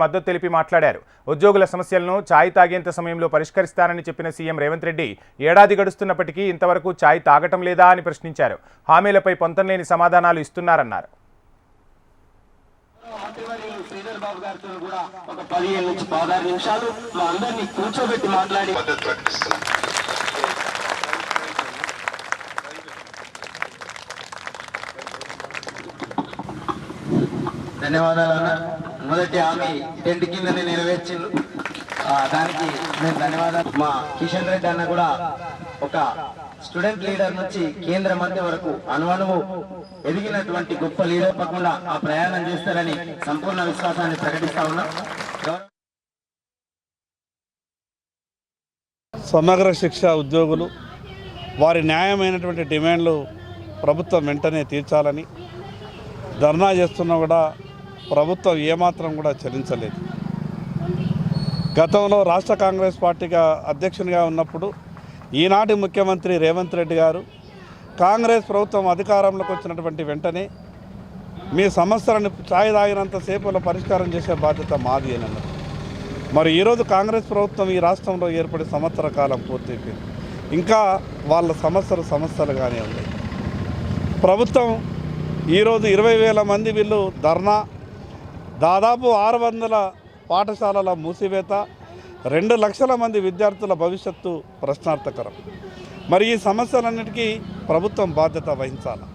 మద్దతు తెలిపి మాట్లాడారు. ఉద్యోగుల సమస్యలను ఛాయ్ తాగేంత సమయంలో పరిష్కరిస్తానని చెప్పిన సీఎం రేవంత్ రెడ్డి ఏడాది గడుస్తున్నప్పటికీ ఇంతవరకు ఛాయ్ తాగటం లేదా అని ప్రశ్నించారు. హామీలపై పొంతనలేని సమాధానాలు ఇస్తున్నారన్నారు. ధన్యవాదాలు. మొదటి హామీ టెంట్ కిందనే నెరవేర్చిండు, దానికి నేను ధన్యవాదాలు. మా కిషన్ రెడ్డి అన్న కూడా ఒక స్టూడెంట్ లీడర్ నుంచి కేంద్ర మంత్రి వరకు అణువణువు ఎదిగినటువంటి గొప్ప లీడర్ పక్కకుండా ఆ ప్రయాణం చేస్తారని సంపూర్ణ విశ్వాసాన్ని ప్రకటిస్తా ఉన్నాం. సమగ్ర శిక్ష ఉద్యోగులు వారి న్యాయమైనటువంటి డిమాండ్లు ప్రభుత్వం వెంటనే తీర్చాలని ధర్నా చేస్తున్నా కూడా ప్రభుత్వం ఏమాత్రం కూడా చెల్లించలేదు. గతంలో రాష్ట్ర కాంగ్రెస్ పార్టీగా అధ్యక్షునిగా ఉన్నప్పుడు ఈనాటి ముఖ్యమంత్రి రేవంత్ రెడ్డి గారు కాంగ్రెస్ ప్రభుత్వం అధికారంలోకి వచ్చినటువంటి వెంటనే మీ సమస్యలను ఛాయ్ తాగినంతసేపులో పరిష్కారం చేసే బాధ్యత మాది అని అన్నారు. మరి ఈరోజు కాంగ్రెస్ ప్రభుత్వం ఈ రాష్ట్రంలో ఏర్పడి సంవత్సర కాలం పూర్తయిపోయింది. ఇంకా వాళ్ళ సమస్యలుగానే ఉన్నాయి. ప్రభుత్వం ఈరోజు 20,000 మంది వీళ్ళు ధర్నా, దాదాపు 600 పాఠశాలల మూసివేత, 2 లక్షల మంది విద్యార్థుల భవిష్యత్తు ప్రశ్నార్థకరం. మరి ఈ సమస్యలన్నిటికీ ప్రభుత్వం బాధ్యత వహించాలి.